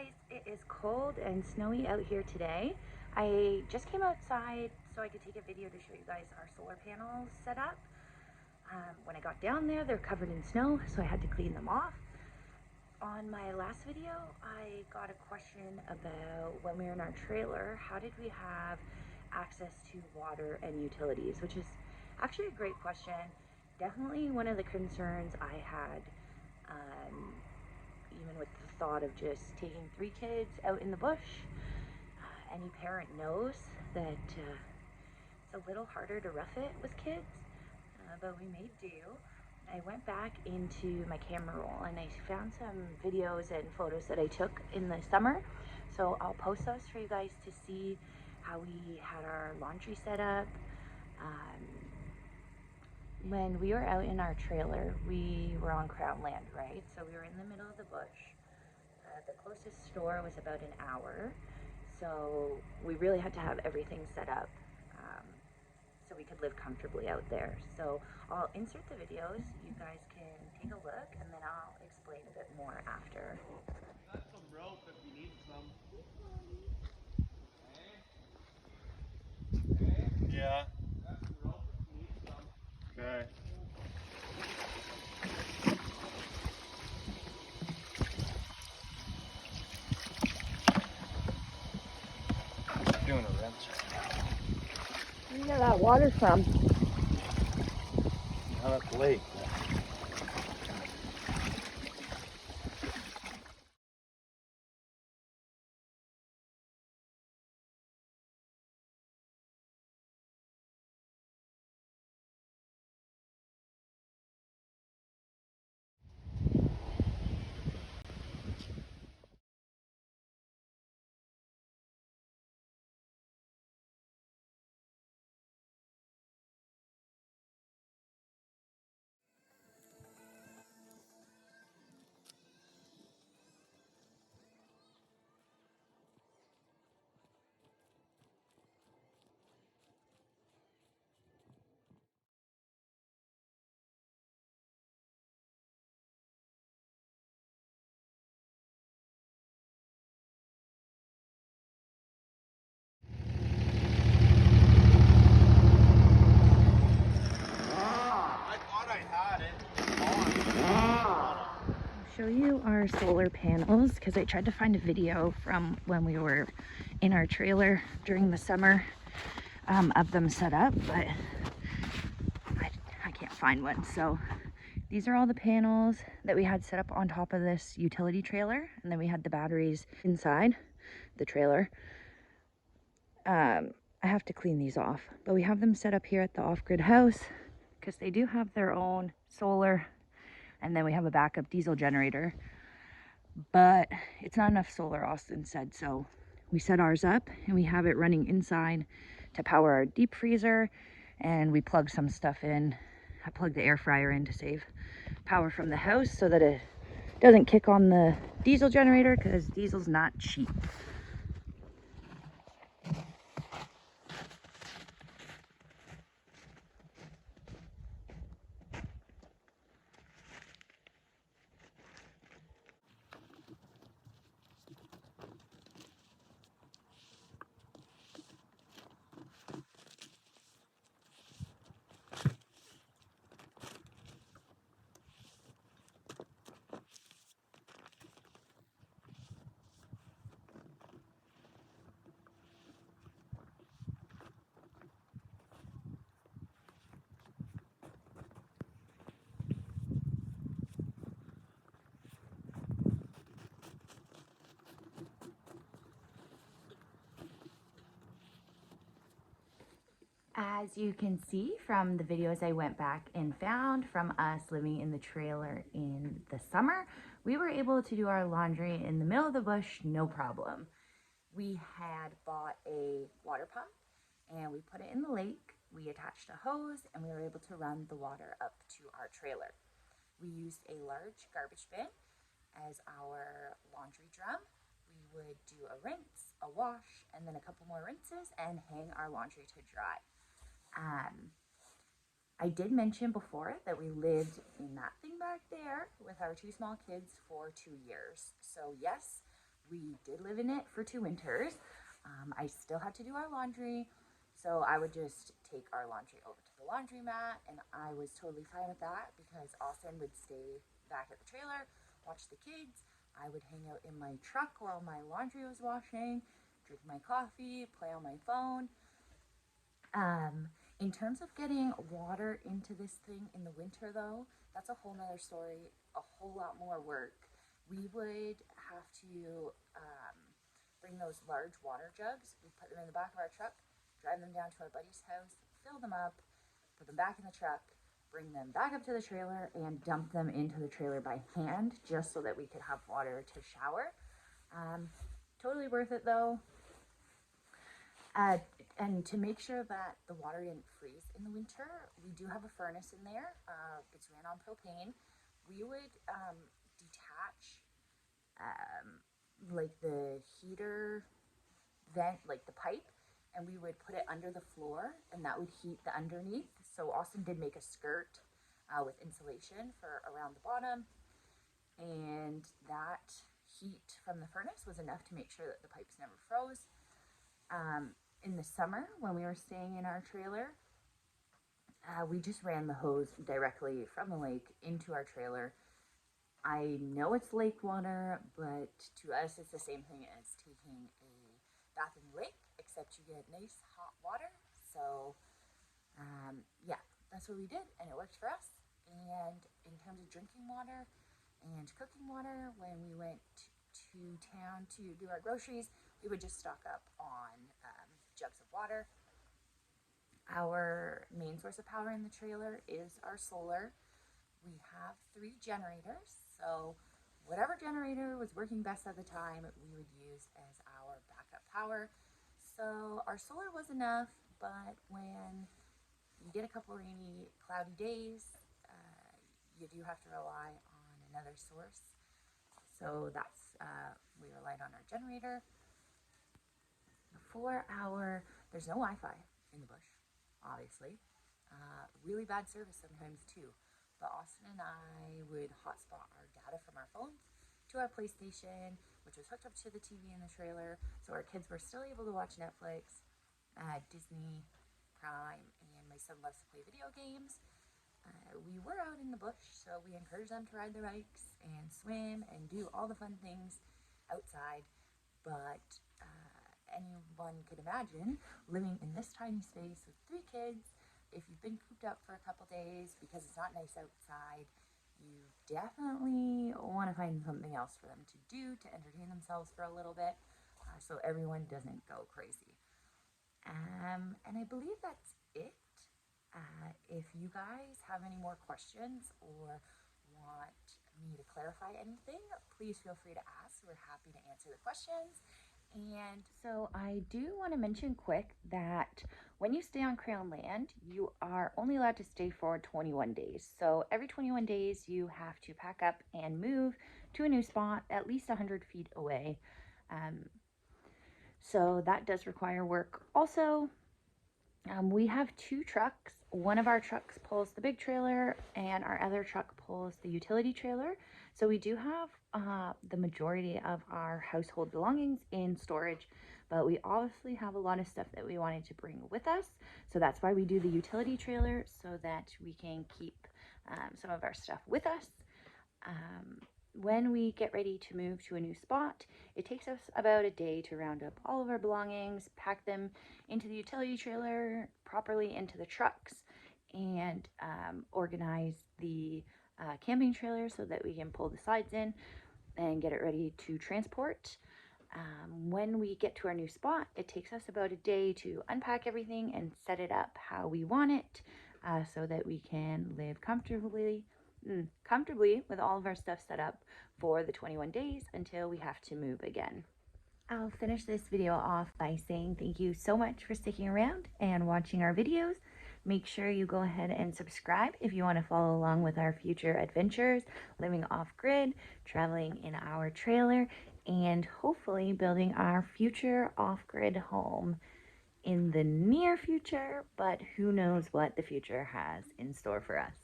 guys, it is cold and snowy out here today. I just came outside so I could take a video to show you guys our solar panels set up. When I got down there, they're covered in snow, so I had to clean them off. On my last video, I got a question about when we were in our trailer, how did we have access to water and utilities, which is actually a great question. Definitely one of the concerns I had, even with the thought of just taking 3 kids out in the bush. Any parent knows that it's a little harder to rough it with kids, but we made do. I went back into my camera roll and I found some videos and photos that I took in the summer. So I'll post those for you guys to see how we had our laundry set up. When we were out in our trailer, we were on Crown land, right? So we were in the middle of the bush. The closest store was about an hour. So we really had to have everything set up so we could live comfortably out there. So I'll insert the videos, you guys can take a look, and then I'll explain a bit more after. Got some rope if you need some. Okay? Yeah. Got some rope if you need some. Okay. Doing a rinse. Where do you get that water from? Out at the lake. Show you our solar panels because I tried to find a video from when we were in our trailer during the summer of them set up, but I can't find one. So these are all the panels that we had set up on top of this utility trailer, and then we had the batteries inside the trailer. I have to clean these off, but we have them set up here at the off-grid house because they do have their own solar, and then we have a backup diesel generator, but it's not enough solar, Austin said, so we set ours up and we have it running inside to power our deep freezer, and we plug some stuff in. I plugged the air fryer in to save power from the house so that it doesn't kick on the diesel generator because diesel's not cheap. As you can see from the videos I went back and found from us living in the trailer in the summer, we were able to do our laundry in the middle of the bush, no problem. We had bought a water pump and we put it in the lake. We attached a hose and we were able to run the water up to our trailer. We used a large garbage bin as our laundry drum. We would do a rinse, a wash, and then a couple more rinses and hang our laundry to dry. I did mention before that we lived in that thing back there with our 2 small kids for 2 years. So yes, we did live in it for 2 winters. I still had to do our laundry, so I would just take our laundry over to the laundromat, and I was totally fine with that because Austin would stay back at the trailer, watch the kids. I would hang out in my truck while my laundry was washing, drink my coffee, play on my phone. In terms of getting water into this thing in the winter, though, that's a whole nother story, a whole lot more work. We would have to bring those large water jugs. We put them in the back of our truck, drive them down to our buddy's house, fill them up, put them back in the truck, bring them back up to the trailer, and dump them into the trailer by hand just so that we could have water to shower. Totally worth it, though. And to make sure that the water didn't freeze in the winter, we do have a furnace in there. It's ran on propane. We would detach like the heater vent, like the pipe, and we would put it under the floor, and that would heat the underneath. So Austin did make a skirt with insulation for around the bottom, and that heat from the furnace was enough to make sure that the pipes never froze. In the summer, when we were staying in our trailer, we just ran the hose directly from the lake into our trailer. I know it's lake water, but to us it's the same thing as taking a bath in the lake, except you get nice hot water. So yeah, that's what we did, and it worked for us. And in terms of drinking water and cooking water, when we went to town to do our groceries, we would just stock up on jugs of water. Our main source of power in the trailer is our solar. We have 3 generators, so whatever generator was working best at the time, we would use as our backup power. So our solar was enough, but when you get a couple rainy, cloudy days, you do have to rely on another source. So that's, we relied on our generator. There's no Wi-Fi in the bush, obviously. Really bad service sometimes too. But Austin and I would hotspot our data from our phones to our PlayStation, which was hooked up to the TV in the trailer. So our kids were still able to watch Netflix, Disney, Prime, and my son loves to play video games. We were out in the bush, so we encouraged them to ride their bikes and swim and do all the fun things outside. But anyone could imagine living in this tiny space with 3 kids. If you've been cooped up for a couple days because it's not nice outside, you definitely want to find something else for them to do to entertain themselves for a little bit, so everyone doesn't go crazy. And I believe that's it. If you guys have any more questions or want me to clarify anything, please feel free to ask. We're happy to answer the questions. And so I do want to mention quick that when you stay on Crown land, you are only allowed to stay for 21 days. So every 21 days, you have to pack up and move to a new spot at least 100 feet away. So that does require work. Also, we have 2 trucks. One of our trucks pulls the big trailer and our other truck pulls the utility trailer. So we do have the majority of our household belongings in storage, but we obviously have a lot of stuff that we wanted to bring with us. So that's why we do the utility trailer, so that we can keep some of our stuff with us. When we get ready to move to a new spot, it takes us about a day to round up all of our belongings, pack them into the utility trailer, properly into the trucks, and organize the camping trailer so that we can pull the sides in and get it ready to transport. When we get to our new spot, it takes us about a day to unpack everything and set it up how we want it, so that we can live comfortably with all of our stuff set up for the 21 days until we have to move again. I'll finish this video off by saying thank you so much for sticking around and watching our videos. Make sure you go ahead and subscribe if you want to follow along with our future adventures, living off-grid, traveling in our trailer, and hopefully building our future off-grid home in the near future, but who knows what the future has in store for us.